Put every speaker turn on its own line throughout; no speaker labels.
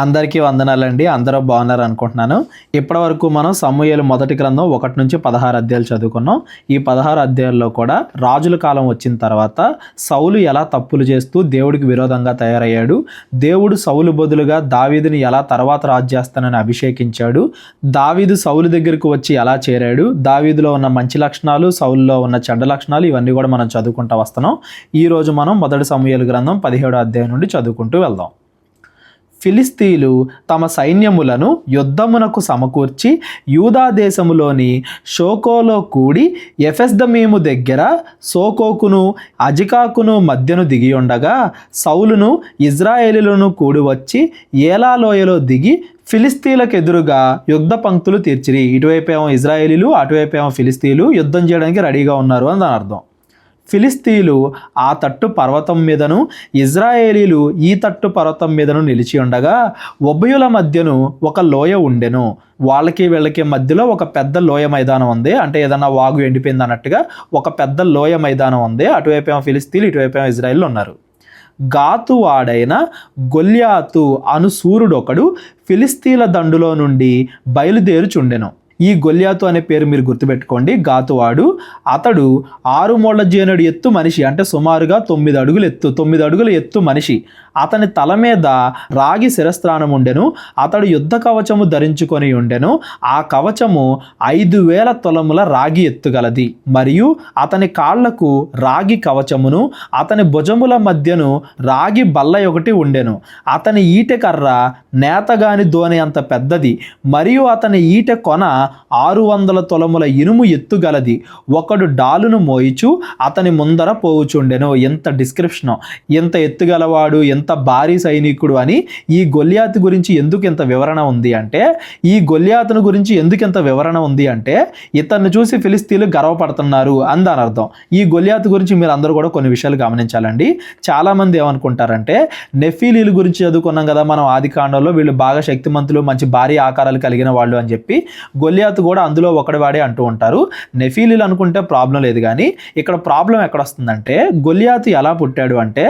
అందరికీ వందనాలండి. అందరూ బాగున్నారు అనుకుంటున్నాను. ఇప్పటివరకు మనం సమూయేలు మొదటి గ్రంథం 1 నుంచి 16 అధ్యాయాలు చదువుకున్నాం. ఈ 16 అధ్యాయాల్లో కూడా రాజుల కాలం వచ్చిన తర్వాత సౌలు ఎలా తప్పులు చేస్తూ దేవుడికి విరోధంగా తయారయ్యాడు, దేవుడు సౌలు బదులుగా దావీదుని ఎలా తర్వాత రాజు చేస్తానని అభిషేకించాడు, దావీదు సౌలు దగ్గరికి వచ్చి ఎలా చేరాడు, దావీదులో ఉన్న మంచి లక్షణాలు, సౌలులో ఉన్న చెడ్డ లక్షణాలు, ఇవన్నీ కూడా మనం చదువుకుంటూ వస్తున్నాం. ఈరోజు మనం మొదటి సమూయేలు గ్రంథం 17వ అధ్యాయం నుండి చదువుకుంటూ వెళ్దాం. ఫిలిస్తీయులు తమ సైన్యములను యుద్ధమునకు సమకూర్చి యూదా దేశములోని షోకోలో కూడి ఎఫెస్దమీము దగ్గర సోకోకును అజికాకును మధ్యను దిగి ఉండగా సౌలును ఇజ్రాయేలీలను కూడి వచ్చి ఏలా లోయలో దిగి ఫిలిస్తీన్లకు ఎదురుగా యుద్ధ పంక్తులు తీర్చిరి. ఇటువైపు ఏమో ఇజ్రాయేలీలు, అటువైపు ఏమో ఫిలిస్తీన్లు యుద్ధం చేయడానికి రెడీగా ఉన్నారు అని దాని అర్థం. ఫిలిస్తీన్లు ఆ తట్టు పర్వతం మీదను, ఇజ్రాయేలీలు ఈ తట్టు పర్వతం మీదను నిలిచి ఉండగా ఉభయుల మధ్యను ఒక లోయ ఉండెను. వాళ్ళకి వీళ్ళకి మధ్యలో ఒక పెద్ద లోయ మైదానం ఉంది. అంటే ఏదన్నా వాగు ఎండిపోయింది అన్నట్టుగా ఒక పెద్ద లోయ మైదానం ఉంది. అటువైపు ఏమో ఫిలిస్తీన్లు, ఇటువైపు ఏమో ఇజ్రాయేలీలు ఉన్నారు. గాతు వాడైన గొల్యాతు అను సూర్యుడొకడు ఫిలిస్తీన్ల దండులో నుండి బయలుదేరుచుండెను. ఈ గొల్యాతు అనే పేరు మీరు గుర్తుపెట్టుకోండి. గాతువాడు అతడు 6 మూళ్ల జేనుడు ఎత్తు మనిషి, అంటే సుమారుగా 9 అడుగుల ఎత్తు మనిషి. అతని తల మీద రాగి శిరస్త్రాణం ఉండెను. అతడు యుద్ధ కవచము ధరించుకొని ఉండెను. ఆ కవచము 5,000 తులముల రాగి ఎత్తుగలది. మరియు అతని కాళ్లకు రాగి కవచమును, అతని భుజముల మధ్యను రాగి బల్ల ఒకటి ఉండెను. అతని ఈటె కర్ర నేతగాని దోనె అంత పెద్దది. మరియు అతని ఈటె కొన 600 తులముల ఇనుము ఎత్తుగలది. ఒకడు డాలును మోయిచు అతని ముందర పోవుచుండెను. ఎంత డిస్క్రిప్షన్! ఎంత ఎత్తుగలవాడు, ఎంత భారీ సైనికుడు అని. ఈ గొల్యాతు గురించి ఎందుకు ఇంత వివరణ ఉంది అంటే, ఇతన్ని చూసి ఫిలిస్తీన్లు గర్వపడుతున్నారు అని దాని అర్థం. ఈ గొల్యాతు గురించి మీరు అందరూ కూడా కొన్ని విషయాలు గమనించాలండి. చాలామంది ఏమనుకుంటారంటే, నెఫీలీల గురించి చదువుకున్నాం కదా మనం ఆది కాండంలో, వీళ్ళు బాగా శక్తిమంతులు, మంచి భారీ ఆకారాలు కలిగిన వాళ్ళు అని చెప్పి. గొల్యాతు కూడా అందులో ఒకటి వాడే అంటూ ఉంటారు. నెఫీలీలు అనుకుంటే ప్రాబ్లం లేదు, కానీ ఇక్కడ ప్రాబ్లం ఎక్కడ వస్తుందంటే, గొల్యాతు ఎలా పుట్టాడు అంటే,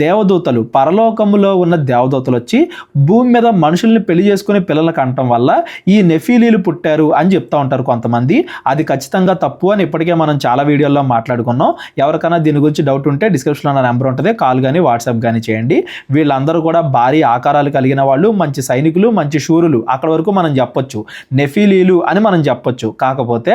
దేవదూతలు, పరలోకములో ఉన్న దేవదూతలు వచ్చి భూమి మీద మనుషుల్ని పెళ్లి చేసుకునే పిల్లలకు అనటం వల్ల ఈ నెఫీలీలు పుట్టారు అని చెప్తా ఉంటారు కొంతమంది. అది ఖచ్చితంగా తప్పు అని ఇప్పటికే మనం చాలా వీడియోల్లో మాట్లాడుకున్నాం. ఎవరికైనా దీని గురించి డౌట్ ఉంటే డిస్క్రిప్షన్లో నా నెంబర్ ఉంటుంది, కాల్ కానీ వాట్సాప్ కానీ చేయండి. వీళ్ళందరూ కూడా భారీ ఆకారాలు కలిగిన వాళ్ళు, మంచి సైనికులు, మంచి శూరులు. అక్కడ వరకు మనం చెప్పొచ్చు. నెఫీలీలు అని మనం చెప్పొచ్చు. కాకపోతే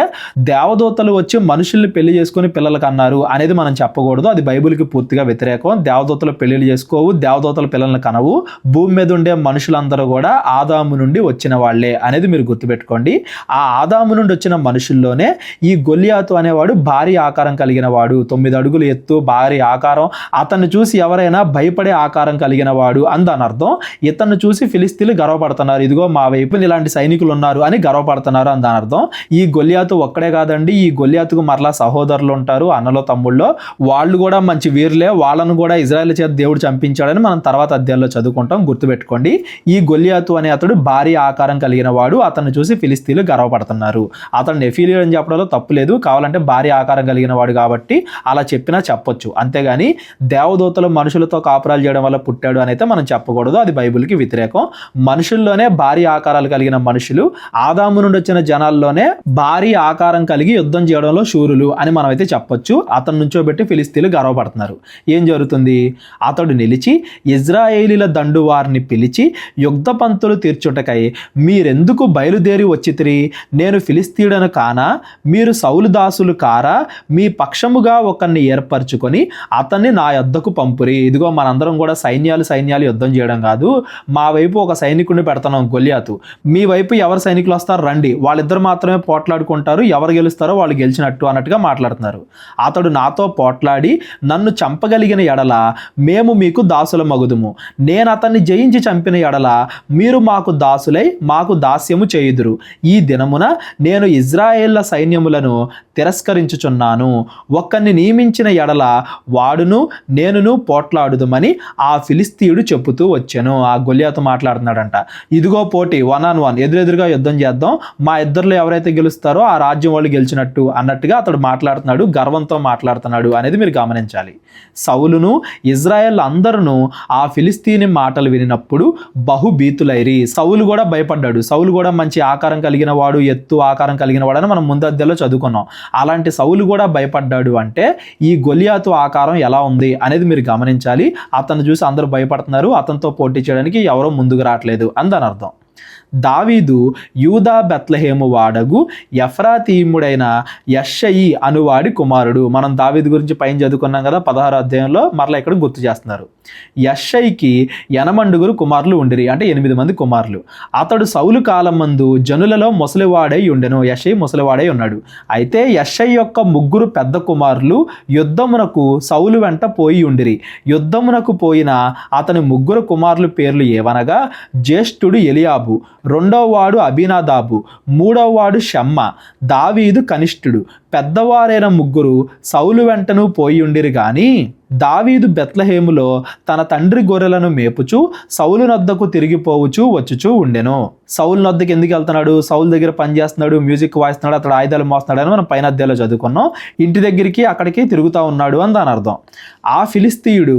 దేవదూతలు వచ్చి మనుషుల్ని పెళ్లి చేసుకుని పిల్లలకు అన్నారు అనేది మనం చెప్పకూడదు. అది బైబిల్కి పూర్తిగా వ్యతిరేకం. దేవదూతలు పెళ్లిళ్ళు చేసుకోవు, దేవదూతల పిల్లల్ని కనవు. భూమి మీద ఉండే మనుషులందరూ కూడా ఆదాము నుండి వచ్చిన వాళ్లే అనేది మీరు గుర్తుపెట్టుకోండి. ఆ ఆదాము నుండి వచ్చిన మనుషుల్లోనే ఈ గొల్యాతు అనేవాడు భారీ ఆకారం కలిగిన వాడు, 9 అడుగుల ఎత్తు, భారీ ఆకారం. అతన్ని చూసి ఎవరైనా భయపడే ఆకారం కలిగిన వాడు అని దాని అర్థం. ఇతన్ని చూసి ఫిలిస్తీన్లు గర్వపడుతున్నారు, ఇదిగో మా వైపు ఇలాంటి సైనికులు ఉన్నారు అని గర్వపడుతున్నారు అని దాని అర్థం. ఈ గొల్యాతు ఒక్కడే కాదండి, ఈ గొల్యాతుకు మరలా సహోదరులు ఉంటారు, అన్నలో తమ్ముళ్ళో. వాళ్ళు కూడా మంచి వీరులే. వాళ్ళను కూడా ఇజ్రాయేల్ చేత దేవుడు చంపించాడని మనం తర్వాత అధ్యాయంలో చదువుకుంటాం, గుర్తుపెట్టుకోండి. ఈ గొల్యాతు అనే అతడు భారీ ఆకారం కలిగిన వాడు. అతన్ని చూసి ఫిలిస్తీన్లు గర్వపడుతున్నారు. అతను నెఫీలీలు అని చెప్పడంలో తప్పు లేదు. కావాలంటే భారీ ఆకారం కలిగిన వాడు కాబట్టి అలా చెప్పినా చెప్పొచ్చు. అంతేగాని దేవదూతలు మనుషులతో కాపురాలు చేయడం వల్ల పుట్టాడు అని అయితే మనం చెప్పకూడదు. అది బైబిల్కి వ్యతిరేకం. మనుషుల్లోనే భారీ ఆకారాలు కలిగిన మనుషులు, ఆదాము నుండి వచ్చిన జనాల్లోనే భారీ ఆకారం కలిగి యుద్ధం చేయడంలో శూరులు అని మనం అయితే చెప్పొచ్చు. అతను నుంచోబెట్టి ఫిలిస్తీన్లు గర్వపడుతున్నారు. ఏం జరుగుతుంది? అతడు నిలిచి ఇజ్రాయేలీల దండు వారిని పిలిచి యుద్ధ పంతులు తీర్చుటకై మీరెందుకు బయలుదేరి వచ్చితిరి? నేను ఫిలిస్తీయుడను కానా? మీరు సౌలు దాసులు కారా? మీ పక్షముగా ఒకరిని ఏర్పరచుకొని అతన్ని నా యొద్దకు పంపురి. ఇదిగో మనందరం కూడా సైన్యాలు యుద్ధం చేయడం కాదు, మా వైపు ఒక సైనికుడిని పెడతాం గొల్యాతు. మీ వైపు ఎవరు సైనికులు వస్తారు రండి, వాళ్ళిద్దరు మాత్రమే పోట్లాడుకుంటారు, ఎవరు గెలుస్తారో వాళ్ళు గెలిచినట్టు అన్నట్టుగా మాట్లాడుతున్నారు. అతడు నాతో పోట్లాడి నన్ను చంపగలిగిన ఎడల మేము మీకు దాసుల మగుదుము. నేను అతన్ని జయించి చంపిన ఎడల మీరు మాకు దాసులై మాకు దాస్యము చేయుదురు. ఈ దినమున నేను ఇజ్రాయేళ్ల సైన్యములను తిరస్కరించుచున్నాను. ఒక్కరిని నియమించిన ఎడల వాడును నేనును పోట్లాడుదుమని ఆ ఫిలిస్తీయుడు చెప్పుతూ వచ్చాను. ఆ గొల్యాతు మాట్లాడుతున్నాడంట, ఇదిగో పోటీ 1-on-1 ఎదురెదురుగా యుద్ధం చేద్దాం, మా ఇద్దరిలో ఎవరైతే గెలుస్తారో ఆ రాజ్యం వాళ్ళు గెలిచినట్టు అన్నట్టుగా అతడు మాట్లాడుతున్నాడు, గర్వంతో మాట్లాడుతున్నాడు అనేది మీరు గమనించాలి. సౌలును ఇజ్రాయెల్ అందరూ ఆ ఫిలిస్తీని మాటలు వినినప్పుడు బహుభీతులైరి. సౌలు కూడా భయపడ్డాడు. సౌలు కూడా మంచి ఆకారం కలిగిన వాడు, ఎత్తు ఆకారం కలిగిన వాడని మనం ముందు అధ్యాయంలో చదువుకున్నాం. అలాంటి సౌలు కూడా భయపడ్డాడు అంటే ఈ గొలియాతు ఆకారం ఎలా ఉంది అనేది మీరు గమనించాలి. అతను చూసి అందరూ భయపడుతున్నారు, అతనితో పోటీ చేయడానికి ఎవరో ముందుకు రావట్లేదు అని దాని అర్థం. దావీదు యూదా బెత్లెహేము వాడగు ఎఫ్రాతీముడైన యెషయి అనువాడి కుమారుడు. మనం దావీదు గురించి పైన చదువుకున్నాం కదా 16వ అధ్యాయంలో, మరలా ఇక్కడ గుర్తు చేస్తున్నారు. యెషయికి 8 కుమారులు ఉండిరి, అంటే 8 మంది కుమారులు. అతడు సౌలు కాలం మందు జనులలో ముసలివాడై ఉండెను. యెషయి ముసలివాడై ఉన్నాడు. అయితే యెషయి యొక్క 3 పెద్ద కుమారులు యుద్ధమునకు సౌలు వెంట పోయి ఉండిరి. యుద్ధమునకు పోయిన అతని 3 కుమారుల పేర్లు ఏవనగా, జ్యేష్ఠుడు ఎలియాబు, 2వ వాడు అబీనాదాబు, 3వ వాడు షమ్మ. దావీదు కనిష్ఠుడు. పెద్దవారైన 3 సౌలు వెంటను పోయి ఉండిరి గాని దావీదు బెత్లెహేములో తన తండ్రి గొర్రెలను మేపుచు సౌలు నొద్దకు తిరిగిపోవచ్చు వచ్చుచూ ఉండెను. సౌలు నొద్దకు ఎందుకు వెళ్తున్నాడు? సౌలు దగ్గర పని చేస్తున్నాడు, మ్యూజిక్ వాయిస్తున్నాడు, అతడు ఆయుధాలు మోస్తున్నాడు అని మనం పైన అధ్యాయంలో చదువుకున్నాం. ఇంటి దగ్గరికి అక్కడికి తిరుగుతూ ఉన్నాడు అని దాని అర్థం. ఆ ఫిలిస్తీయుడు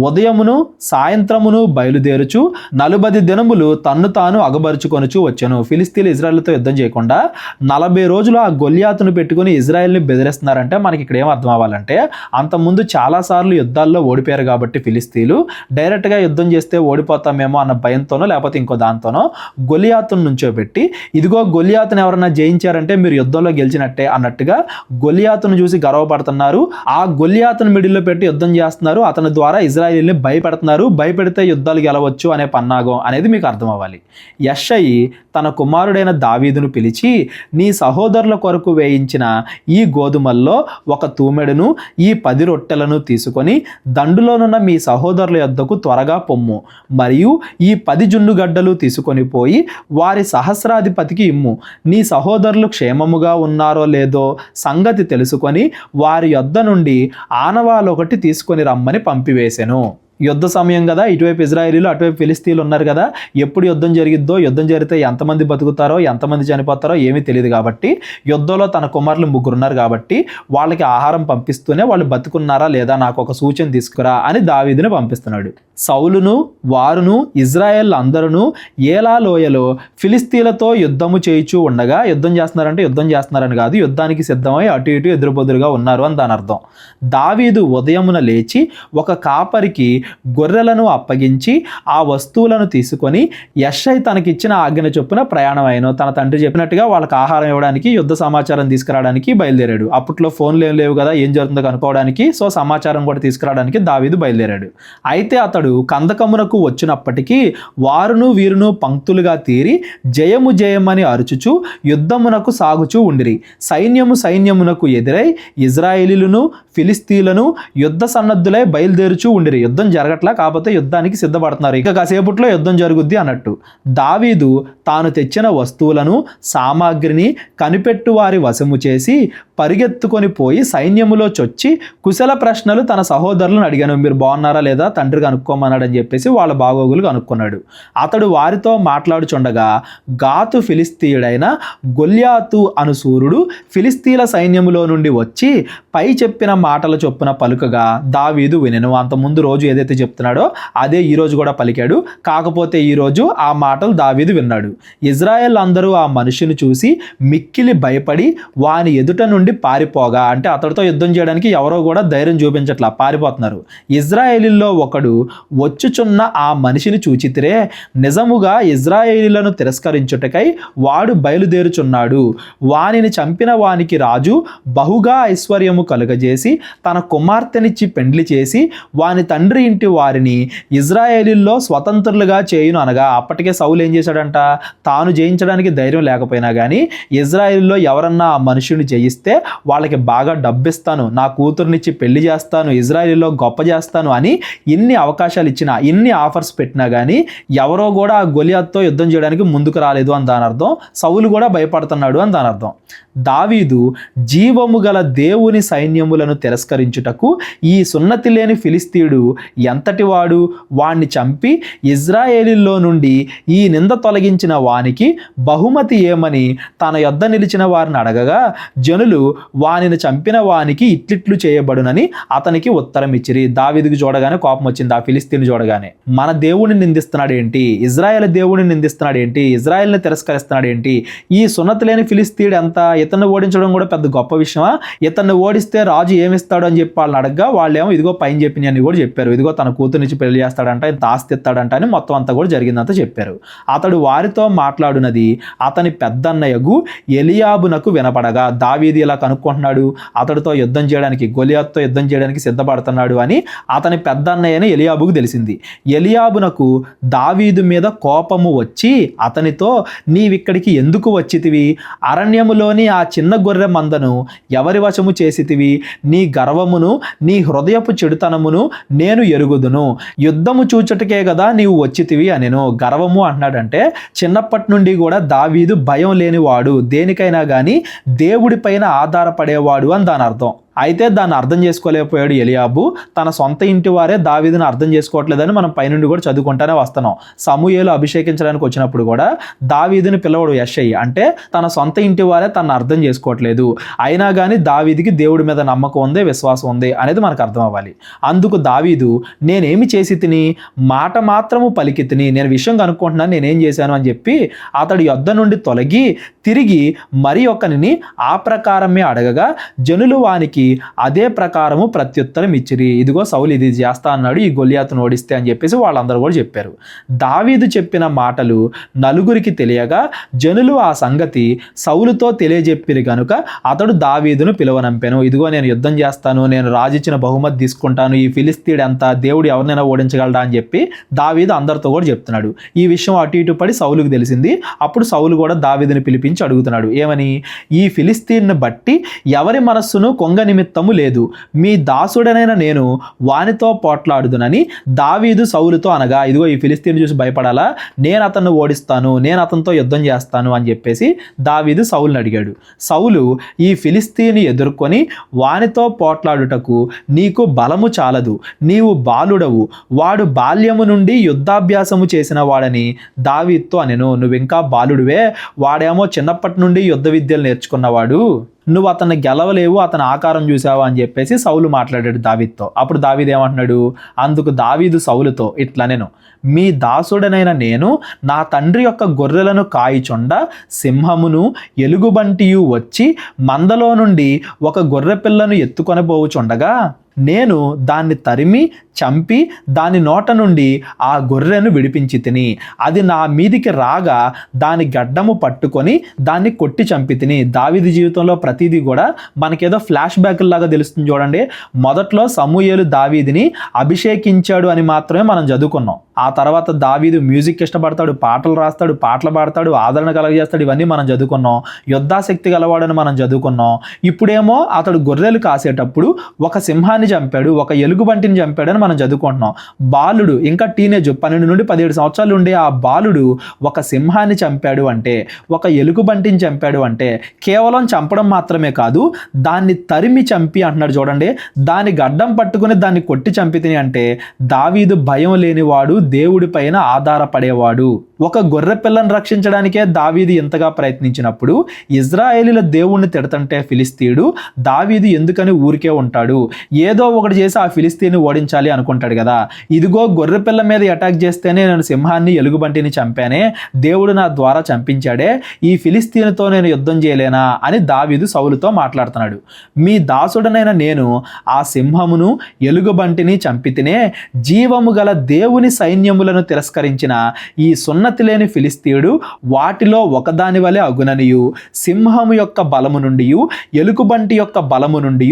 ఉదయమును సాయంత్రమును బయలుదేరుచు 40 దినములు తన్ను తాను అగబరుచుకొనుచు వచ్చెను. ఫిలిస్తీన్లు ఇజ్రాయెల్తో యుద్ధం చేయకుండా 40 రోజులు ఆ గొలియాతును పెట్టుకుని ఇజ్రాయెల్ని బెదిరిస్తున్నారంటే మనకి ఇక్కడ ఏం అర్థం అవ్వాలంటే, అంతకుముందు చాలాసార్లు యుద్ధాల్లో ఓడిపోయారు కాబట్టి ఫిలిస్తీన్లు డైరెక్ట్గా యుద్ధం చేస్తే ఓడిపోతామేమో అన్న భయంతోనో లేకపోతే ఇంకో దాంతోనో గొలియాతును నుంచోబెట్టి, ఇదిగో గొలియాతును ఎవరన్నా జయించారంటే మీరు యుద్ధంలో గెలిచినట్టే అన్నట్టుగా గొలియాతును చూసి గర్వపడుతున్నారు. ఆ గొలియాతును మిడిల్లో పెట్టి యుద్ధం చేస్తున్నారు. అతని ద్వారా ఇజ్రాయేల్ని భయపెడుతున్నారు. భయపెడితే యుద్ధాలు గెలవచ్చు అనే పన్నాగం అనేది మీకు అర్థం అవ్వాలి. యెషయి తన కుమారుడైన దావీదును పిలిచి, నీ సహోదరుల కొరకు వేయించిన ఈ గోధుమల్లో 1 తూమెడును ఈ 10 రొట్టెలను తీసుకొని దండులోనున్న మీ సహోదరుల యొద్దకు త్వరగా పొమ్ము. మరియు ఈ 10 జున్నుగడ్డలు తీసుకొని పోయి వారి సహస్రాధిపతికి ఇమ్ము. నీ సహోదరులు క్షేమముగా ఉన్నారో లేదో సంగతి తెలుసుకొని వారి యొద్ద నుండి ఆనవాలొకటి తీసుకొని రమ్మని పంపివేసెను. యుద్ధ సమయం కదా, ఇటువైపు ఇజ్రాయేలీలు అటువైపు ఫిలిస్తీన్లు ఉన్నారు కదా. ఎప్పుడు యుద్ధం జరిగిద్దో, యుద్ధం జరిగితే ఎంతమంది బతుకుతారో ఎంతమంది చనిపోతారో ఏమీ తెలియదు కాబట్టి యుద్ధంలో తన కుమారులు 3 ఉన్నారు కాబట్టి వాళ్ళకి ఆహారం పంపిస్తూనే వాళ్ళు బతుకున్నారా లేదా నాకు ఒక సూచన తీసుకురా అని దావీదుని పంపిస్తున్నాడు. సౌలును వారును ఇజ్రాయేల్ అందరూ ఏలా లోయలో ఫిలిస్తీన్లతో యుద్ధము చేయిచూ ఉండగా, యుద్ధం చేస్తున్నారంటే యుద్ధం చేస్తున్నారని కాదు, యుద్ధానికి సిద్ధమై అటు ఇటు ఎదురుబొదురుగా ఉన్నారు అని దాని అర్థం. దావీదు ఉదయమున లేచి ఒక కాపరికి గొర్రెలను అప్పగించి ఆ వస్తువులను తీసుకొని యెషయి తనకిచ్చిన ఆజ్ఞ చొప్పున ప్రయాణం అయిన తన తండ్రి చెప్పినట్టుగా వాళ్ళకి ఆహారం ఇవ్వడానికి, యుద్ధ సమాచారం తీసుకురావడానికి బయలుదేరాడు. అప్పట్లో ఫోన్లు ఏం లేవు కదా, ఏం జరుగుతుందో కనుక్కోవడానికి. సో సమాచారం కూడా తీసుకురావడానికి దావీదు బయలుదేరాడు. అయితే అతడు కందకమునకు వచ్చినప్పటికీ వారును వీరును పంక్తులుగా తీరి జయము జయమని అరుచుచు యుద్ధమునకు సాగుచూ ఉండిరి. సైన్యమునకు ఎదురై ఇజ్రాయేలీలను ఫిలిస్తీన్లను యుద్ధ సన్నద్ధులై బయలుదేరుచూ ఉండిరి. యుద్ధం జరగట్లా, కాకపోతే యుద్ధానికి సిద్ధపడుతున్నారు. ఇక కాసేపట్లో యుద్ధం జరుగుద్ది అన్నట్టు. దావీదు తాను తెచ్చిన వస్తువులను సామాగ్రిని కనిపెట్టు వారి వశము చేసి పరిగెత్తుకొని పోయి సైన్యములో చొచ్చి కుశల ప్రశ్నలు తన సహోదరులను అడిగాను. మీరు బాగున్నారా లేదా తండ్రి కనుక్కోమన్నాడని చెప్పేసి వాళ్ళ బాగోగులు కనుక్కున్నాడు. అతడు వారితో మాట్లాడుచుండగా గాతు ఫిలిస్తీయుడైన గొల్యాతు అను సూర్యుడు ఫిలిస్తీన్ల సైన్యములో నుండి వచ్చి పై చెప్పిన మాటల చొప్పున పలుకగా దావీదు వినెను. అంతకుముందు రోజు ఏదైతే చెప్తున్నాడో అదే ఈ రోజు కూడా పలికాడు. కాకపోతే ఈ రోజు ఆ మాటలు దావీదు విన్నాడు. ఇజ్రాయెల్ అందరూ ఆ మనిషిని చూసి మిక్కిలి భయపడి వాని ఎదుట నుండి పారిపోగా, అంటే అతడితో యుద్ధం చేయడానికి ఎవరో కూడా ధైర్యం చూపించట్లా, పారిపోతున్నారు. ఇజ్రాయేలీల్లో ఒకడు వచ్చుచున్న ఆ మనిషిని చూచితిరే, నిజముగా ఇజ్రాయేలీలను తిరస్కరించుటకై వాడు బయలుదేరుచున్నాడు. వానిని చంపిన వానికి రాజు బహుగా ఐశ్వర్యము కలుగజేసి తన కుమార్తెనిచ్చి పెండ్లి చేసి వాని తండ్రి ఇంటి వారిని ఇజ్రాయేలీల్లో స్వతంత్రులుగా చేయును అనగా, అప్పటికే సౌలు ఏం చేశాడంట, తాను జయించడానికి ధైర్యం లేకపోయినా కానీ ఇజ్రాయేలీల్లో ఎవరన్నా ఆ మనుషుని జయిస్తే వాళ్ళకి బాగా డబ్బిస్తాను, నా కూతురునిచ్చి పెళ్లి చేస్తాను, ఇజ్రాయేలీలో గొప్ప చేస్తాను అని ఇన్ని అవకాశాలు ఇచ్చినా, ఇన్ని ఆఫర్స్ పెట్టినా కానీ ఎవరో కూడా ఆ గొలియాత్తో యుద్ధం చేయడానికి ముందుకు రాలేదు అని దాని అర్థం. సౌలు కూడా భయపడుతున్నాడు అని దాని అర్థం. దావీదు జీవము గల దేవుని సైన్యములను తిరస్కరించుటకు ఈ సున్నతి లేని ఫిలిస్తీయుడు ఎంతటివాడు, వాణ్ణి చంపి ఇజ్రాయేలీల్లో నుండి ఈ నింద తొలగించిన వానికి బహుమతి ఏమని తన యొద్ద నిలిచిన వారిని అడగగా, జనులు వానిని చంపిన వానికి ఇట్లిట్లు చేయబడునని అతనికి ఉత్తరం ఇచ్చిరి. దావీదుకు చూడగానే కోపం వచ్చింది, ఆ ఫిలిస్తీయుని చూడగానే. మన దేవుడిని నిందిస్తున్నాడు ఏంటి, ఇజ్రాయెల్ దేవుడిని నిందిస్తున్నాడు ఏంటి, ఇజ్రాయెల్ని తిరస్కరిస్తున్నాడు ఏంటి, ఈ సున్నతి లేని ఫిలిస్తీయుడు ఎంత, ఇతన్ని ఓడించడం కూడా పెద్ద గొప్ప విషయమా, ఇతన్ని ఓడిస్తే రాజు ఏమిస్తాడు అని చెప్పి వాళ్ళని అడగగా వాళ్ళేమో ఇదిగో పైన చెప్పిన అని కూడా చెప్పారు. ఇదిగో తన కూతురునిచ్చి పెళ్లి చేస్తాడంట, ఇంత ఆస్తి ఇస్తాడంట అని మొత్తం అంతా కూడా జరిగిందంతా చెప్పారు. అతడు వారితో మాట్లాడునది అతని పెద్దన్నయ్యగు ఎలియాబునకు వినపడగా, దావీదు ఇలా కనుక్కుంటున్నాడు, అతడితో యుద్ధం చేయడానికి, గొలియాతుతో యుద్ధం చేయడానికి సిద్ధపడుతున్నాడు అని అతని పెద్దన్నయ్యని ఎలియాబుకు తెలిసింది. ఎలియాబునకు దావీదు మీద కోపము వచ్చి అతనితో, నీవిక్కడికి ఎందుకు వచ్చితివి, అరణ్యములోని ఆ చిన్న గొర్రె మందను ఎవరి వశము చేసితివి, నీ గర్వమును నీ హృదయపు చెడుతనమును నేను ఎరుగుదును, యుద్ధము చూచుటకే కదా నీవు వచ్చితివి అనెను. గర్వము అంటున్నాడంటే చిన్నప్పటి నుండి కూడా దావీదు భయం లేనివాడు, దేనికైనా కానీ దేవుడి పైన ఆధారపడేవాడు అని దాని అర్థం. అయితే దాన్ని అర్థం చేసుకోలేకపోయాడు ఎలియాబు. తన సొంత ఇంటి వారే దావీదుని అర్థం చేసుకోవట్లేదని మనం పైనుండి కూడా చదువుకుంటానే వస్తున్నాం. సమూయేలు అభిషేకించడానికి వచ్చినప్పుడు కూడా దావీదుని పిలవడు యెషై, అంటే తన సొంత ఇంటి వారే తను అర్థం చేసుకోవట్లేదు, అయినా కానీ దావీదుకి దేవుడి మీద నమ్మకం ఉంది, విశ్వాసం ఉంది అనేది మనకు అర్థం అవ్వాలి. అందుకు దావీదు, నేనేమి చేసి తిని, మాట మాత్రము పలికి తిని, నేను విషయం కనుక్కుంటున్నాను నేనేం చేశాను అని చెప్పి అతడి యొద్ద నుండి తొలగి తిరిగి మరి ఒకరిని ఆ ప్రకారమే అడగగా, జనులు వానికి అదే ప్రకారము ప్రత్యుత్తరం ఇచ్చిరి. ఇదిగో సౌలు ఇది చేస్తా అన్నాడు, ఈ గొలియాతును ఓడిస్తే అని చెప్పేసి వాళ్ళందరూ కూడా చెప్పారు. దావీదు చెప్పిన మాటలు నలుగురికి తెలియగా జనులు ఆ సంగతి సౌలుతో తెలియజెప్పిరి గనుక అతడు దావీదును పిలువనంపెను. ఇదిగో నేను యుద్ధం చేస్తాను, నేను రాజిచ్చిన బహుమతి తీసుకుంటాను, ఈ ఫిలిస్తీయుడు ఎంత, దేవుడు ఎవరినైనా ఓడించగలడా అని చెప్పి దావీదు అందరితో కూడా చెప్తున్నాడు. ఈ విషయం అటు ఇటు పడి సౌలుకు తెలిసింది. అప్పుడు సౌలు కూడా దావీదుని పిలిపించి అడుగుతున్నాడు, ఏమని, ఈ ఫిలిస్తీయుని బట్టి ఎవరి మనస్సును కొంగ నిమిత్తము లేదు, మీ దాసుడనైన నేను వానితో పోట్లాడుదునని దావీదు సౌలుతో అనగా, ఇదిగో ఈ ఫిలిస్తీయుని చూసి భయపడాలా, నేను అతన్ని ఓడిస్తాను, నేను అతనితో యుద్ధం చేస్తాను అని చెప్పేసి దావీదు సౌలుని అడిగాడు. సౌలు, ఈ ఫిలిస్తీయుని ఎదుర్కొని వానితో పోట్లాడుటకు నీకు బలము చాలదు, నీవు బాలుడవు, వాడు బాల్యము నుండి యుద్ధాభ్యాసము చేసిన వాడని దావీదుతో అనెను. నువ్వింకా బాలుడివే, వాడేమో చిన్నప్పటి నుండి యుద్ధ విద్యలు నేర్చుకున్నవాడు, నువ్వు అతన్ని గెలవలేవు, అతని ఆకారం చూసావా అని చెప్పేసి సౌలు మాట్లాడాడు దావీదుతో. అప్పుడు దావీదు ఏమంటున్నాడు, అందుకు దావీదు సౌలుతో ఇట్లనెను, మీ దాసుడనైన నేను నా తండ్రి యొక్క గొర్రెలను కాయిచుండ సింహమును ఎలుగుబంటియు వచ్చి మందలో నుండి ఒక గొర్రె పిల్లను ఎత్తుకొని పోవుచుండగా నేను దాన్ని తరిమి చంపి దాని నోట నుండి ఆ గొర్రెను విడిపించి తిని, అది నా మీదికి రాగా దాని గడ్డము పట్టుకొని దాన్ని కొట్టి చంపి తిని. దావీదు జీవితంలో ప్రతిదీ కూడా మనకేదో ఫ్లాష్ బ్యాక్ లాగా తెలుస్తుంది చూడండి. మొదట్లో సమూయేలు దావీదుని అభిషేకించాడు అని మాత్రమే మనం చదువుకున్నాం. ఆ తర్వాత దావీదు మ్యూజిక్ ఇష్టపడతాడు, పాటలు రాస్తాడు, పాటలు పాడతాడు, ఆదరణ కలగజేస్తాడు, ఇవన్నీ మనం చదువుకున్నాం. యుద్ధాశక్తి గలవాడని మనం చదువుకున్నాం. ఇప్పుడేమో అతడు గొర్రెలు కాసేటప్పుడు ఒక సింహాన్ని చంపాడు, ఒక ఎలుగుబంటిని చంపాడని మనం చదువుకుంటున్నాం. బాలుడు, ఇంకా టీనేజ్ 12 నుండి 17 సంవత్సరాలు ఉండే ఆ బాలుడు ఒక సింహాన్ని చంపాడు అంటే, ఒక ఎలుగుబంటిని చంపాడు అంటే, కేవలం చంపడం మాత్రమే కాదు, దాన్ని తరిమి చంపి అంటున్నాడు చూడండి. దాని గడ్డం పట్టుకుని దాన్ని కొట్టి చంపితిని అంటే దావీదు భయం లేనివాడు, దేవుడి పైన ఆధారపడేవాడు. ఒక గొర్రె పిల్లను రక్షించడానికే దావీదు ఎంతగా ప్రయత్నించినప్పుడు ఇజ్రాయేలీల దేవుణ్ణి తిడతంటే ఫిలిస్తీయుడు, దావీదు ఎందుకని ఊరికే ఉంటాడు, ఏదో ఒకటి చేసి ఆ ఫిలిస్తీని ఓడించాలి అనుకుంటాడు కదా. ఇదిగో గొర్రె పిల్ల మీద అటాక్ చేస్తేనే నేను సింహాన్ని ఎలుగుబంటిని చంపానే, దేవుడు నా ద్వారా చంపించాడే, ఈ ఫిలిస్తీన్తో నేను యుద్ధం చేయలేనా అని దావీదు సౌలుతో మాట్లాడుతున్నాడు. మీ దాసుడనైన నేను ఆ సింహమును ఎలుగుబంటిని చంపితినే, జీవము గల దేవుని సైన్యములను తిరస్కరించిన ఈ సున్నతి లేని ఫిలిస్తీయుడు వాటిలో ఒకదాని వలె అగుననియు, సింహము యొక్క బలము నుండి ఎలుగుబంటి యొక్క బలము నుండి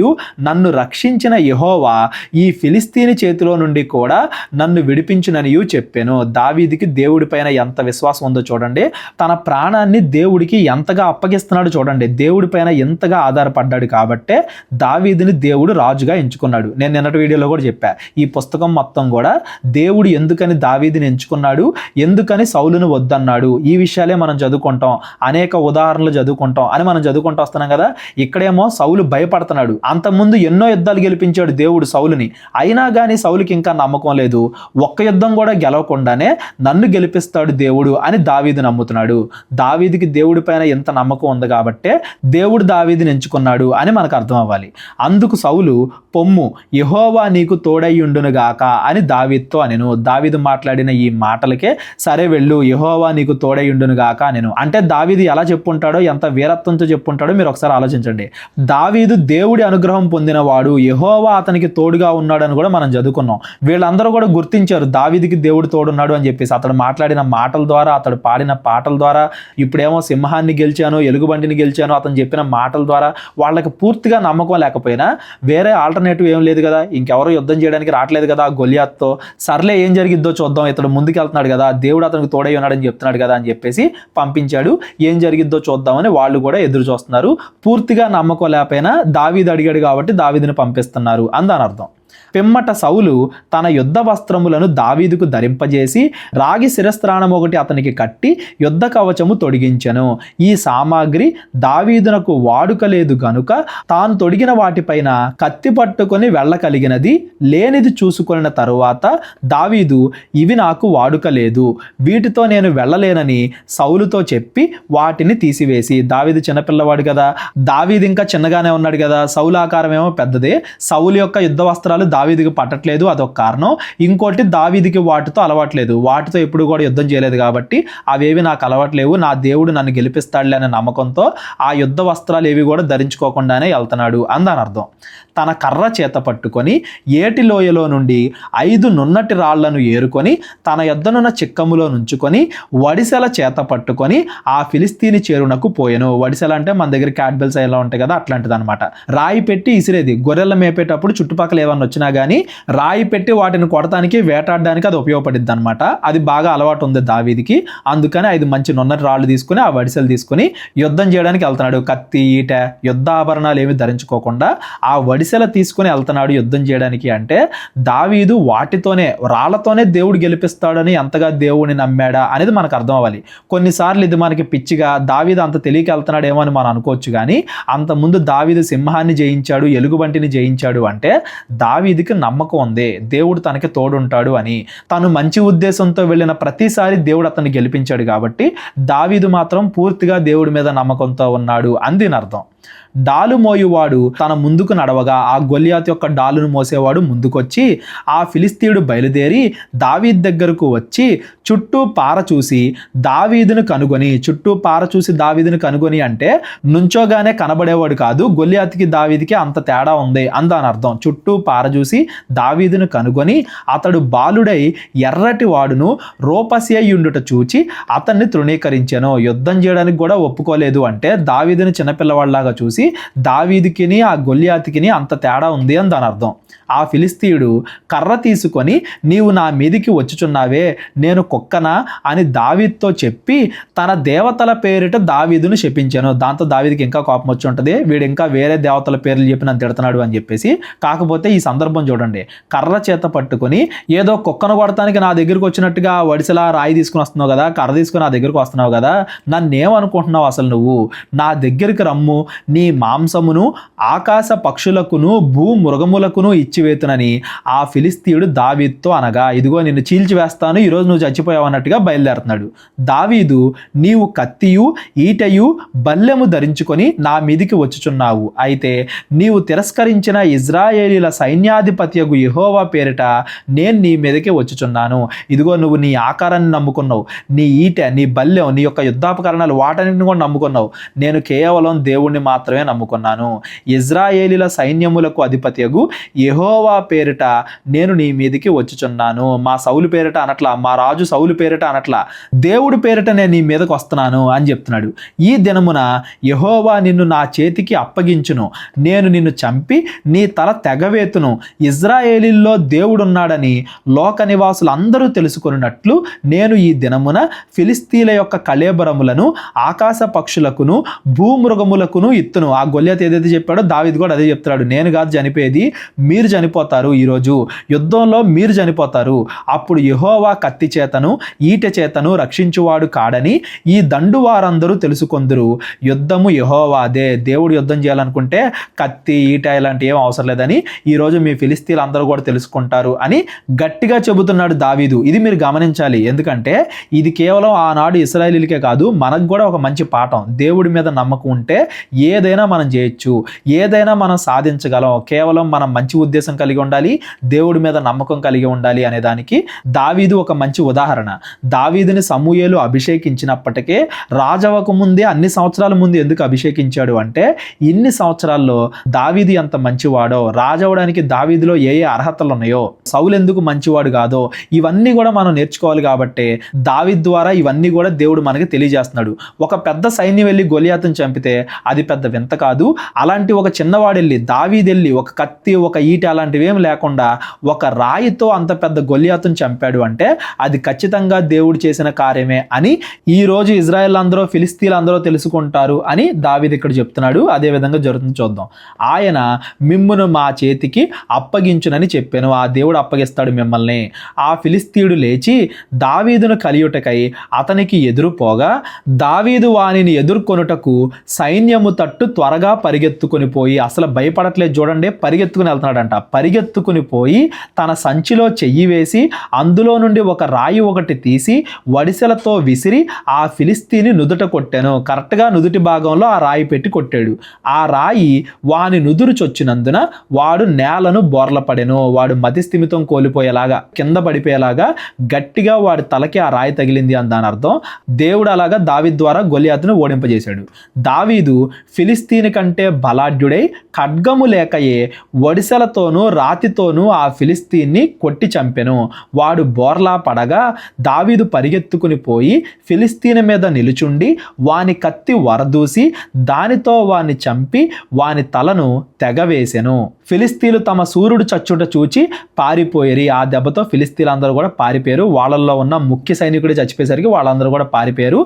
నన్ను రక్షించిన యెహోవా ఈ ఫిలిస్తీని చేతిలో నుండి కూడా నన్ను విడిపించుననియు చెప్పాను. దావీదుకి దేవుడి పైన ఎంత విశ్వాసం ఉందో చూడండి. తన ప్రాణాన్ని దేవుడికి ఎంతగా అప్పగిస్తున్నాడు చూడండి. దేవుడి పైన ఎంతగా ఆధారపడ్డాడు కాబట్టే దావీదుని దేవుడు రాజుగా ఎంచుకున్నాడు. నేను నిన్నటి వీడియోలో కూడా చెప్పా, ఈ పుస్తకం మొత్తం కూడా దేవుడు ఎందుకని దావీదుని ఎంచుకున్నాడు, ఎందుకని సౌలు సౌలును వద్దన్నాడు. ఈ విషయాలే మనం చదువుకుంటాం, అనేక ఉదాహరణలు చదువుకుంటాం అని మనం చదువుకుంటూ వస్తున్నాం కదా. ఇక్కడేమో సౌలు భయపడుతున్నాడు. అంతకుముందు ఎన్నో యుద్ధాలు గెలిపించాడు దేవుడు సౌలుని, అయినా కానీ సౌలుకి ఇంకా నమ్మకం లేదు. ఒక్క యుద్ధం కూడా గెలవకుండానే నన్ను గెలిపిస్తాడు దేవుడు అని దావీదు నమ్ముతున్నాడు. దావీదుకి దేవుడి పైన ఎంత నమ్మకం ఉంది కాబట్టే దేవుడు దావీదుని ఎంచుకున్నాడు అని మనకు అర్థం అవ్వాలి. అందుకు సౌలు, పొమ్ము, యెహోవా నీకు తోడయ్యుండునుగాక అని దావీదుతో అనెను. దావీదు మాట్లాడిన ఈ మాటలకే సరే వెళ్ళు, యెహోవా నీకు తోడయ్యుండునుగాక అనెను. అంటే దావీదు ఎలా చెప్పుంటాడో, ఎంత వీరత్వంతో చెప్పుంటాడో మీరు ఒకసారి ఆలోచించండి. దావీదు దేవుడి అనుగ్రహం పొందినవాడు, యెహోవా అతనికి తోడుగా ఉన్నాడని కూడా మనం చదువుకున్నాం. వీళ్ళందరూ కూడా గుర్తించారు దావీదుకి దేవుడు తోడున్నాడు అని చెప్పేసి. అతడు మాట్లాడిన మాటల ద్వారా, అతడు పాడిన పాటల ద్వారా, ఇప్పుడేమో సింహాన్ని గెలిచాను, ఎలుగుబంటిని గెలిచాను అతను చెప్పిన మాటల ద్వారా వాళ్ళకి పూర్తిగా నమ్మకం లేకపోయినా వేరే ఆల్టర్నేటివ్ ఏం లేదు కదా, ఇంకెవరో యుద్ధం చేయడానికి రావట్లేదు కదా గొలియాత్తో, సర్లే ఏం జరిగిద్దో చూద్దాం, ఇతడు ముందుకు వెళ్తున్నాడు కదా, దేవుడు అతనికి తోడై ఉన్నాడని చెప్తున్నాడు కదా అని చెప్పేసి పంపించాడు. ఏం జరిగిద్దో చూద్దామని వాళ్ళు కూడా ఎదురు చూస్తున్నారు. పూర్తిగా నమ్మకం లేకపోయినా దావీదు అడిగాడు కాబట్టి దావీదుని పంపిస్తున్నారు అందని అర్థం. పిమ్మట సౌలు తన యుద్ధ వస్త్రములను దావీదుకు ధరింపజేసి రాగి శిరస్త్రాణం ఒకటి అతనికి కట్టి యుద్ధ కవచము తొడిగించెను. ఈ సామాగ్రి దావీదునకు వాడుక లేదు గనుక తాను తొడిగిన వాటిపైన కత్తి పట్టుకొని వెళ్ళగలిగినది లేనిది చూసుకున్న తరువాత దావీదు, ఇవి నాకు వాడుక లేదు, వీటితో నేను వెళ్ళలేనని సౌలుతో చెప్పి వాటిని తీసివేసి, దావీదు చిన్నపిల్లవాడు కదా, దావీదు ఇంకా చిన్నగానే ఉన్నాడు కదా, సౌలు ఆకారం ఏమో పెద్దదే, సౌలు యొక్క యుద్ధ వస్త్రాలు దావీదుకి పట్టట్లేదు, అదొక కారణం. ఇంకోటి దావీదుకి వాటితో అలవాట్లేదు, వాటితో ఎప్పుడు కూడా యుద్ధం చేయలేదు కాబట్టి అవేవి నాకు అలవాట్లేవు, నా దేవుడు నన్ను గెలిపిస్తాడులే అనే నమ్మకంతో ఆ యుద్ధ వస్త్రాలు ఏవి కూడా ధరించుకోకుండానే వెళ్తున్నాడు అందని అర్థం. తన కర్ర చేత పట్టుకొని ఏటి లోయలో నుండి 5 నున్నటి రాళ్లను ఏరుకొని తన యొద్దనున్న చిక్కములో నుంచుకొని వడిసెల చేత పట్టుకొని ఆ ఫిలిస్తీని చేరునకు పోయెను. వడిసెల అంటే మన దగ్గర క్యాట్బెల్స్ ఎలా ఉంటాయి కదా, అట్లాంటిది అనమాట. రాయి పెట్టి ఇసిరేది, గొర్రెల మేపేటప్పుడు చుట్టుపక్కల ఏమన్నా వచ్చినా కానీ రాయి పెట్టి వాటిని కొడటానికి, వేటాడడానికి అది ఉపయోగపడిద్ది అనమాట. అది బాగా అలవాటు ఉంది దావీదికి. అందుకని 5 మంచి నున్నటి రాళ్ళు తీసుకుని ఆ వడిసెలు తీసుకుని యుద్ధం చేయడానికి వెళ్తున్నాడు. కత్తి, ఈట, యుద్ధ ఆభరణాలు ఏమి ధరించుకోకుండా ఆ వడిసెల తీసుకుని వెళ్తున్నాడు యుద్ధం చేయడానికి. అంటే దావీదు వాటితోనే, రాళ్లతోనే దేవుడు గెలిపిస్తాడని ఎంతగా దేవుడిని నమ్మాడా అనేది మనకు అర్థం అవ్వాలి. కొన్నిసార్లు ఇది మనకి పిచ్చిగా దావీదు అంత తెలియక వెళ్తున్నాడేమో అని మనం అనుకోవచ్చు, కానీ అంత ముందు దావీదు సింహాన్ని జయించాడు, ఎలుగుబంటిని జయించాడు అంటే దావీదుకి నమ్మకం ఉంది దేవుడు తనకి తోడుంటాడు అని. తను మంచి ఉద్దేశంతో వెళ్ళిన ప్రతిసారి దేవుడు అతన్ని గెలిపించాడు కాబట్టి దావీదు మాత్రం పూర్తిగా దేవుడి మీద నమ్మకంతో ఉన్నాడు అని దీని అర్థం. డాలు మోయువాడు తన ముందుకు నడవగా ఆ గొలియాతు యొక్క డాలును మోసేవాడు ముందుకొచ్చి ఆ ఫిలిస్తీయుడు బయలుదేరి దావీదు దగ్గరకు వచ్చి చుట్టూ పార చూసి దావీదును కనుగొని, చుట్టూ పార చూసి దావీదును కనుగొని అంటే నుంచోగానే కనబడేవాడు కాదు, గొలియాతుకి దావీదికి అంత తేడా ఉంది అందాని అర్థం. చుట్టూ పార చూసి దావీదును కనుగొని అతడు బాలుడై ఎర్రటి వాడును రూపసేయుండుట చూచి అతన్ని తృణీకరించెను. యుద్ధం చేయడానికి కూడా ఒప్పుకోలేదు అంటే దావీదుని చిన్నపిల్లవాడిలాగా చూసి దావీదుకిని ఆ గొలియాతుకిని అంత తేడా ఉంది అని దాని అర్థం. ఆ ఫిలిస్తీయుడు కర్ర తీసుకొని, నీవు నా మీదికి వచ్చుచున్నావే, నేను కుక్కనా అని దావీదుతో చెప్పి తన దేవతల పేరిట దావీదును శపించాను. దాంతో దావీదుకి ఇంకా కోపం వచ్చి ఉంటుంది, వీడు ఇంకా వేరే దేవతల పేర్లు చెప్పి నన్ను తిడుతున్నాడు అని చెప్పేసి. కాకపోతే ఈ సందర్భం చూడండి, కర్ర చేత పట్టుకొని ఏదో కుక్కను కొడటానికి నా దగ్గరికి వచ్చినట్టుగా వడిసెలా రాయి తీసుకుని వస్తున్నావు కదా, కర్ర తీసుకుని నా దగ్గరికి వస్తున్నావు కదా, నన్నేమనుకుంటున్నావు అసలు నువ్వు? నా దగ్గరికి రమ్ము, నీ మాంసమును ఆకాశ పక్షులకును భూ మృగములకును ఇచ్చివేతునని ఆ ఫిలిస్తీయుడు దావీదుతో అనగా, ఇదిగో నిన్ను చీల్చివేస్తాను, ఈరోజు నువ్వు చచ్చిపోయావు అన్నట్టుగా బయలుదేరుతున్నాడు. దావీదు, నీవు కత్తియు ఈటయు బల్లెము ధరించుకొని నా మీదికి వచ్చుచున్నావు, అయితే నీవు తిరస్కరించిన ఇజ్రాయేలీల సైన్యాధిపత్యగు యెహోవా పేరిట నేను నీ మీదకి వచ్చుచున్నాను. ఇదిగో నువ్వు నీ ఆకారాన్ని నమ్ముకున్నావు, నీ ఈట, నీ బల్లెం, నీ యొక్క యుద్ధాపకరణాలు వాటన్నిటిని కూడా నమ్ముకున్నావు. నేను కేవలం దేవుణ్ణి మాత్రమే నమ్ముకున్నాను. ఇజ్రాయేలీల సైన్యములకు అధిపత్యగు యెహోవా పేరిట నేను నీ మీదికి వచ్చుచున్నాను. మా సౌలు పేరిట అనట్లా, మా రాజు సౌలు పేరిట అనట్లా, దేవుడి పేరిట నేను నీ మీదకి వస్తున్నాను అని చెప్తున్నాడు. ఈ దినమున యెహోవా నిన్ను నా చేతికి అప్పగించును, నేను నిన్ను చంపి నీ తల తెగవేతును. ఇజ్రాయేలీల్లో దేవుడున్నాడని లోక నివాసులందరూ తెలుసుకున్నట్లు నేను ఈ దినమున ఫిలిస్తీల యొక్క కళేబరములను ఆకాశ పక్షులకును భూమృగములకును ఇత్తును. ఆ గొల్యాతు ఏదైతే చెప్పాడో దావీదు కూడా అదే చెప్తున్నాడు, నేను కాదు చనిపోయేది, మీరు చనిపోతారు, ఈరోజు యుద్ధంలో మీరు చనిపోతారు. అప్పుడు యెహోవా కత్తి చేతను ఈటె చేతను రక్షించువాడు కాడని ఈ దండు వారందరూ తెలుసుకొందురు. యుద్ధము యెహోవాదే. దేవుడు యుద్ధం చేయాలనుకుంటే కత్తి ఈట ఇలాంటి ఏం అవసరం లేదని ఈరోజు మీ ఫిలిస్తీన్లు అందరూ కూడా తెలుసుకుంటారు అని గట్టిగా చెబుతున్నాడు దావీదు. ఇది మీరు గమనించాలి, ఎందుకంటే ఇది కేవలం ఆనాడు ఇశ్రాయేలీలకే కాదు, మనకు కూడా ఒక మంచి పాఠం. దేవుడి మీద నమ్మకం ఉంటే ఏదైనా మనం చేయొచ్చు, ఏదైనా మనం సాధించగలం. కేవలం మనం మంచి ఉద్దేశం కలిగి ఉండాలి, దేవుడి మీద నమ్మకం కలిగి ఉండాలి అనే దానికి దావీదు ఒక మంచి ఉదాహరణ. దావీదుని సమూయేలు అభిషేకించినప్పటికే రాజవక ముందే అన్ని సంవత్సరాల ముందు ఎందుకు అభిషేకించాడు అంటే, ఇన్ని సంవత్సరాల్లో దావీదు ఎంత మంచివాడో, రాజవడానికి దావీదులో ఏ ఏ అర్హతలు ఉన్నాయో, సౌలు ఎందుకు మంచివాడు కాదో, ఇవన్నీ కూడా మనం నేర్చుకోవాలి. కాబట్టి దావీదు ద్వారా ఇవన్నీ కూడా దేవుడు మనకి తెలియజేస్తున్నాడు. ఒక పెద్ద సైన్యం వెళ్ళి గొలియాతుని చంపితే అది పెద్ద వింత కాదు. అలాంటి ఒక చిన్నవాడు వెళ్ళి, దావీదు వెళ్ళి ఒక కత్తి ఒక ఈట అలాంటివి ఏమి లేకుండా ఒక రాయితో అంత పెద్ద గొలియాతుని చంపాడు అంటే అది ఖచ్చితంగా దేవుడు చేసిన కార్యమే అని ఈ రోజు ఇజ్రాయెల్ అందరూ ఫిలిస్తీన్లు అందరూ తెలుసుకుంటారు అని దావీదు ఇక్కడ చెప్తున్నాడు. అదే విధంగా జరుగుతుంది చూద్దాం. ఆయన మిమ్మును మా చేతికి అప్పగించునని చెప్పాను. ఆ దేవుడు అప్పగిస్తాడు మిమ్మల్ని. ఆ ఫిలిస్తీయుడు లేచి దావీదును కలియుటకై అతనికి ఎదురుపోగా దావీదు వానిని ఎదుర్కొనుటకు సైన్యము తట్టు త్వరగా పరిగెత్తుకుని పోయి, అసలు భయపడట్లేదు చూడండి, పరిగెత్తుకుని వెళ్తున్నాడంట. పరిగెత్తుకుని పోయి తన సంచిలో చెయ్యి వేసి అందులో నుండి ఒక రాయి ఒకటి తీసి వడిసెలతో విసిరి ఆ ఫిలిస్తీని నుదుట కొట్టాను. కరెక్ట్గా నుదుటి భాగంలో ఆ రాయి పెట్టి కొట్టాడు. ఆ రాయి వాని నుదురు చొచ్చినందున వాడు నేలను బోర్లపడెను. వాడు మతిస్థిమితం కోల్పోయేలాగా, కింద పడిపోయేలాగా గట్టిగా వాడి తలకి ఆ రాయి తగిలింది అని దాని అర్థం. దేవుడు అలాగా దావీదు ద్వారా గొలియాతును ఓడింపజేశాడు. దావీదు ఫిలిస్తీని కంటే బలాఢ్యుడై ఖడ్గము లేకయే వడిసెలతోనూ రాతితోనూ ఆ ఫిలిస్తీన్ని కొట్టి చంపెను. వాడు బోర్లా పడగా దావీదు పరిగెత్తుకుని పోయి ఫిలిస్తీని మీద నిలుచుండి వాని కత్తి వరదూసి దానితో వాని చంపి వాని తలను తెగవేసెను. ఫిలిస్తీన్లు తమ సూర్యుడు చచ్చుట చూచి పారిపోయేరి. ఆ దెబ్బతో ఫిలిస్తీన్లు అందరూ కూడా పారిపోయారు. వాళ్ళల్లో ఉన్న ముఖ్య సైనికుడు చచ్చిపోయేసరికి వాళ్ళందరూ కూడా పారిపోయారు.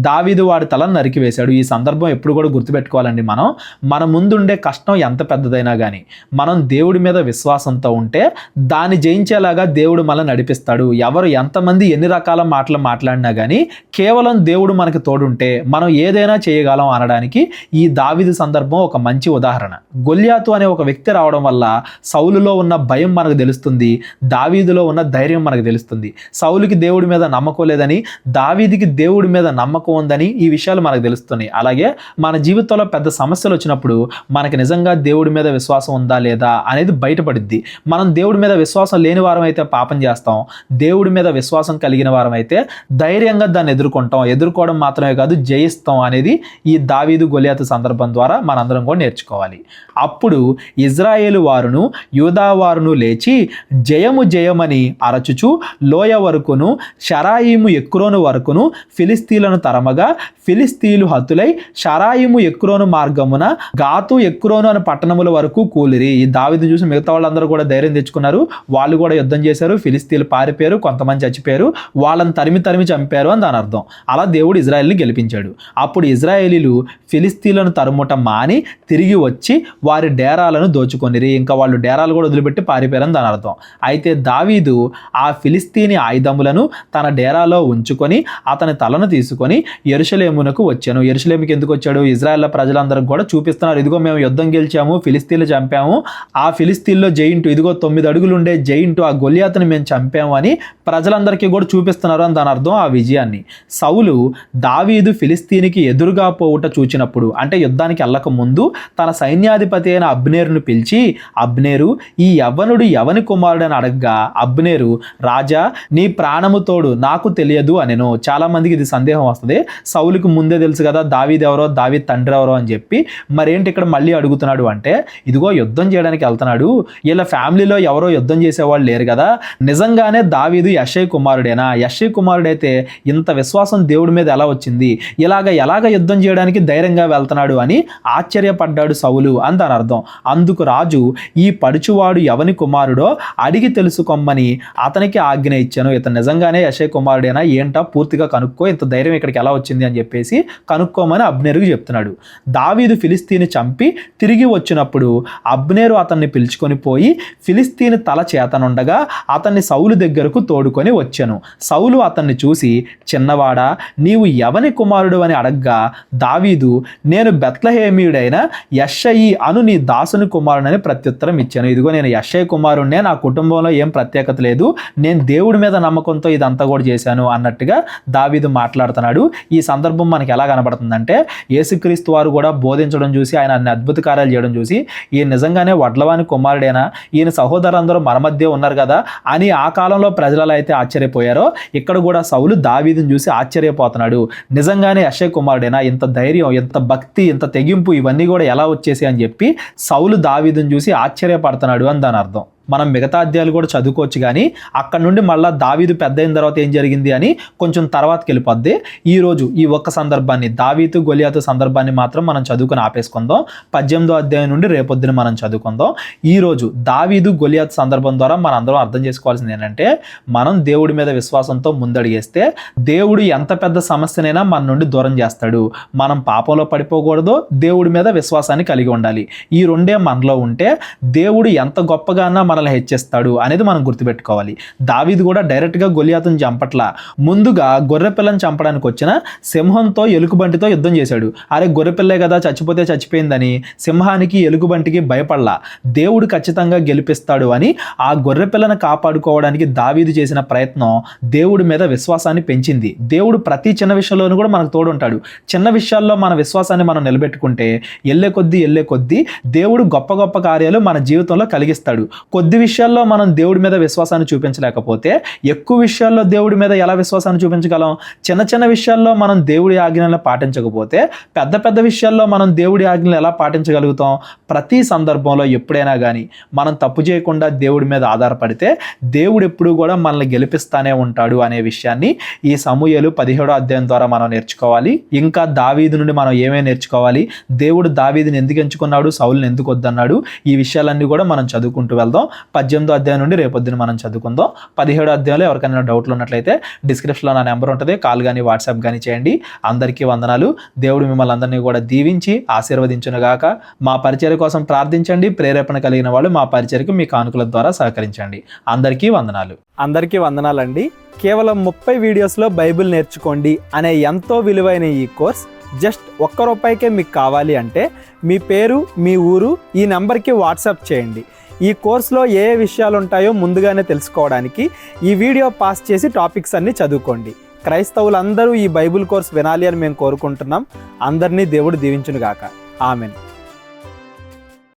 దావీదు వాడి తలను నరికివేశాడు. ఈ సందర్భం ఎప్పుడు కూడా గుర్తుపెట్టుకోవాలండి. మన ముందుండే కష్టం ఎంత పెద్దదైనా కానీ మనం దేవుడి మీద విశ్వాసంతో ఉంటే దాన్ని జయించేలాగా దేవుడు మనల్ని నడిపిస్తాడు. ఎవరు ఎంతమంది ఎన్ని రకాల మాటలు మాట్లాడినా కానీ కేవలం దేవుడు మనకి తోడుంటే మనం ఏదైనా చేయగలం అనడానికి ఈ దావీదు సందర్భం ఒక మంచి ఉదాహరణ. గొల్యాతు అనే ఒక వ్యక్తి రావడం వల్ల సౌలులో ఉన్న భయం మనకు తెలుస్తుంది, దావీదులో ఉన్న ధైర్యం మనకు తెలుస్తుంది. సౌలుకి దేవుడి మీద నమ్మకం లేదని, దావీదికి దేవుడి మీద నమ్మకం ఉందని ఈ విషయాలు మనకు తెలుస్తున్నాయి. అలాగే మన జీవితంలో పెద్ద సమస్యలు వచ్చినప్పుడు మనకి నిజంగా దేవుడి మీద విశ్వాసం ఉందా లేదా అనేది బయటపడిద్ది. మనం దేవుడి మీద విశ్వాసం లేని వారం అయితే పాపం చేస్తాం, దేవుడి మీద విశ్వాసం కలిగిన వారం అయితే ధైర్యంగా దాన్ని ఎదుర్కొంటాం. ఎదుర్కోవడం మాత్రమే కాదు, జయిస్తాం అనేది ఈ దావీదు గొలియాతు సందర్భం ద్వారా మనందరం కూడా నేర్చుకోవాలి. అప్పుడు ఇజ్రాయేలు వారును యూదా వారును లేచి జయము జయమని అరచుచు లోయ వరకును షరాయిము ఎక్రోను వరకును ఫిలిస్తీన్లను తరమగా ఫిలిస్తీన్లు హతులై షరాయిము ఎక్రోను మార్గమున గాతు ఎక్రోను అనే పట్టణముల వరకు కూలిరి. ఈ దావీదును చూసి మిగతా వాళ్ళందరూ కూడా ధైర్యం తెచ్చుకున్నారు. వాళ్ళు కూడా యుద్ధం చేశారు. ఫిలిస్తీన్లు పారిపోయారు, కొంతమంది చచ్చిపోయారు, వాళ్ళని తరిమి చంపారు అని దాని అర్థం. అలా దేవుడు ఇజ్రాయేల్ని గెలిపించాడు. అప్పుడు ఇజ్రాయేలీలు ఫిలిస్తీన్లను తరుముట మాని తిరిగి వచ్చి వారి డేరాలను దోచుకొనిరి. ఇంకా వాళ్ళు డేరాలు కూడా వదిలిపెట్టి పారిపోయారని దాని అర్థం. అయితే దావీదు ఆ ఫిలిస్తీని ఆయుధములను తన డేరాలో ఉంచుకొని అతని తలను తీసుకొని యెరూషలేమునకు వచ్చాను. యెరూషలేముకి ఎందుకు వచ్చాడు? ఇజ్రాయెల్ ప్రజలందరికీ కూడా చూపిస్తున్నారు, ఇదిగో మేము యుద్ధం గెలిచాము, ఫిలిస్తీన్లు చంపాము, ఆ ఫిలిస్తీన్లో జైంటు, ఇదిగో 9 అడుగులు ఉండే జైంటు ఆ గొలియాతుని మేము చంపాము అని ప్రజలందరికీ కూడా చూపిస్తున్నారు అని దాని అర్థం ఆ విజయాన్ని. సౌలు దావీదు ఫిలిస్తీనికి ఎదురుగా పోవుట చూచినప్పుడు, అంటే యుద్ధానికి వెళ్ళక ముందు తన సైన్యాధిపతి అయిన అబ్నేరును పిలిచి, అబ్నేరు ఈ యవ్వనుడు ఎవని కుమారుడు అని అడగగా అబ్నేరు, రాజా నీ ప్రాణము తోడు నాకు తెలియదు అనెను. చాలా మందికి ఇది సందేహం వస్తుంది, సౌలుకు ముందే తెలుసు కదా దావీదు ఎవరో, దావీదు తండ్రి ఎవరో అని చెప్పి, మరేంటి ఇక్కడ మళ్ళీ అడుగుతున్నాడు అంటే, ఇదిగో యుద్ధం చేయడానికి వెళ్తున్నాడు, వీళ్ళ ఫ్యామిలీలో ఎవరో యుద్ధం చేసేవాళ్ళు లేరు కదా, నిజంగానే దావీదు యెషై కుమారుడేనా? యెషై కుమారుడైతే ఇంత విశ్వాసం దేవుడి మీద ఎలా వచ్చింది? ఎలాగ యుద్ధం చేయడానికి ధైర్యంగా వెళ్తున్నాడు అని ఆశ్చర్యపడ్డాడు సౌలు అని దాని అర్థం. అందుకు రాజు, ఈ పడుచువాడు ఎవని కుమారుడో అడిగి తెలుసుకోమని అతనికి ఆజ్ఞ ఇచ్చాను. ఇతను నిజంగానే యెషై కుమారుడేనా ఏంటా పూర్తిగా కనుక్కో, ఇంత ధైర్యం ఇక్కడికి ఎలా వచ్చింది అని చెప్పేసి కనుక్కోమని అబ్నేరుకు చెప్తున్నాడు. దావీదు ఫిలిస్తీని చంపి తిరిగి వచ్చినప్పుడు అబ్నేరు అతన్ని పిలుచుకొని పోయి ఫిలిస్తీని తల చేతనుండగా అతన్ని సౌలు దగ్గరకు తోడుకొని వచ్చెను. సౌలు అతన్ని చూసి, చిన్నవాడా, నీవు ఎవని కుమారుడు అని అడగ్గా దావీదు, నేను బెత్లెహేమీయుడైన యెషయి అను నీ దాసుని కుమారుడని ప్రత్యుత్తరం ఇచ్చాను. ఇదిగో నేను యెషయి కుమారుడినే, నా కుటుంబంలో ఏం ప్రత్యేకత లేదు, నేను దేవుడి మీద నమ్మకంతో ఇదంతా కూడా చేశాను అన్నట్టుగా దావీదు మాట్లాడుతున్నాడు. ఈ సందర్భం మనకి ఎలా కనబడుతుందంటే, యేసుక్రీస్తు వారు కూడా బోధించడం చూసి, ఆయన అన్ని అద్భుత కార్యాలు చేయడం చూసి, ఈయన నిజంగానే వడ్లవాని కుమారుడేనా, ఈయన సహోదరులందరూ మన మధ్య ఉన్నారు కదా అని ఆ కాలంలో ప్రజలలో అయితే ఆశ్చర్యపోయారో, ఇక్కడ కూడా సౌలు దావీదుని చూసి ఆశ్చర్యపోతున్నాడు. నిజంగానే యెషయి కుమారుడేనా, ఇంత ధైర్యం, ఇంత భక్తి, ఇంత తెగింపు ఇవన్నీ కూడా ఎలా వచ్చేసి అని చెప్పి సౌలు దావీదుని చూసి ఆశ్చర్యపడుతున్నాడు అని దాని అర్థం. మనం మిగతా అధ్యాయాలు కూడా చదువుకోవచ్చు, కానీ అక్కడ నుండి మళ్ళీ దావీదు పెద్ద అయిన తర్వాత ఏం జరిగింది అని కొంచెం తర్వాతకి వెళ్ళిపోద్ది. ఈరోజు ఈ ఒక్క సందర్భాన్ని, దావీదు గొలియాతు సందర్భాన్ని మాత్రం మనం చదువుకుని ఆపేసుకుందాం. 18వ అధ్యాయం నుండి రేపొద్దున మనం చదువుకుందాం. ఈరోజు దావీదు గొలియాతు సందర్భం ద్వారా మనం అందరం అర్థం చేసుకోవాల్సింది ఏంటంటే, మనం దేవుడి మీద విశ్వాసంతో ముందడిగేస్తే దేవుడు ఎంత పెద్ద సమస్యనైనా మన నుండి దూరం చేస్తాడు. మనం పాపంలో పడిపోకూడదు, దేవుడి మీద విశ్వాసాన్ని కలిగి ఉండాలి. ఈ రెండే మనలో ఉంటే దేవుడు ఎంత గొప్పగా మనల్ని హెచ్చిస్తాడు అనేది మనం గుర్తుపెట్టుకోవాలి. దావీదు కూడా డైరెక్ట్గా గొలియాతుని చంపట్లా. ముందుగా గొర్రెపిల్లని చంపడానికి వచ్చిన సింహంతో ఎలుగుబంటితో యుద్ధం చేశాడు. అరే గొర్రెపిల్లే కదా, చచ్చిపోతే చచ్చిపోయిందని సింహానికి ఎలుగుబంటికి భయపడలా. దేవుడు ఖచ్చితంగా గెలిపిస్తాడు అని ఆ గొర్రెపిల్లను కాపాడుకోవడానికి దావీదు చేసిన ప్రయత్నం దేవుడి మీద విశ్వాసాన్ని పెంచింది. దేవుడు ప్రతి చిన్న విషయంలోనూ కూడా మనకు తోడుంటాడు. చిన్న విషయాల్లో మన విశ్వాసాన్ని మనం నిలబెట్టుకుంటే వెళ్ళే కొద్దీ దేవుడు గొప్ప గొప్ప కార్యాలు మన జీవితంలో కలిగిస్తాడు. కొద్ది విషయాల్లో మనం దేవుడి మీద విశ్వాసాన్ని చూపించలేకపోతే ఎక్కువ విషయాల్లో దేవుడి మీద ఎలా విశ్వాసాన్ని చూపించగలం? చిన్న చిన్న విషయాల్లో మనం దేవుడి ఆజ్ఞలను పాటించకపోతే పెద్ద పెద్ద విషయాల్లో మనం దేవుడి ఆజ్ఞలు ఎలా పాటించగలుగుతాం? ప్రతి సందర్భంలో ఎప్పుడైనా కానీ మనం తప్పు చేయకుండా దేవుడి మీద ఆధారపడితే దేవుడు ఎప్పుడూ కూడా మనల్ని గెలిపిస్తానే ఉంటాడు అనే విషయాన్ని ఈ సమూయేలు 17వ అధ్యాయం ద్వారా మనం నేర్చుకోవాలి. ఇంకా దావీదు నుండి మనం ఏమేమి నేర్చుకోవాలి, దేవుడు దావీదుని ఎందుకు ఎంచుకున్నాడు, సౌలుని ఎందుకు వద్దన్నాడు, ఈ విషయాలన్నీ కూడా మనం చదువుకుంటూ వెళ్దాం. 18వ అధ్యాయం నుండి రేపొద్దున మనం చదువుకుందాం. 17వ అధ్యాయంలో ఎవరికైనా డౌట్లు ఉన్నట్లయితే డిస్క్రిప్షన్లో నా నెంబర్ ఉంటుంది, కాల్ కానీ వాట్సాప్ కానీ చేయండి. అందరికీ వందనాలు. దేవుడు మిమ్మల్ని అందరినీ కూడా దీవించి ఆశీర్వదించునుగాక. మా పరిచర్య కోసం ప్రార్థించండి. ప్రేరేపణ కలిగిన వాళ్ళు మా పరిచర్యకు మీ కానుకల ద్వారా సహకరించండి. అందరికీ వందనాలు. అందరికీ వందనాలండి. కేవలం 30 వీడియోస్లో బైబిల్ నేర్చుకోండి అనే ఎంతో విలువైన ఈ కోర్స్ జస్ట్ ₹1 మీకు కావాలి అంటే మీ పేరు, మీ ఊరు ఈ నెంబర్కి వాట్సాప్ చేయండి. ఈ కోర్సులో ఏ విషయాలు ఉంటాయో ముందుగానే తెలుసుకోవడానికి ఈ వీడియో పాస్ చేసి టాపిక్స్ అన్నీ చదువుకోండి. క్రైస్తవులందరూ ఈ బైబిల్ కోర్స్ వినాలి అని మేము కోరుకుంటున్నాం. అందరినీ దేవుడు దీవించునుగాక. ఆమెన్.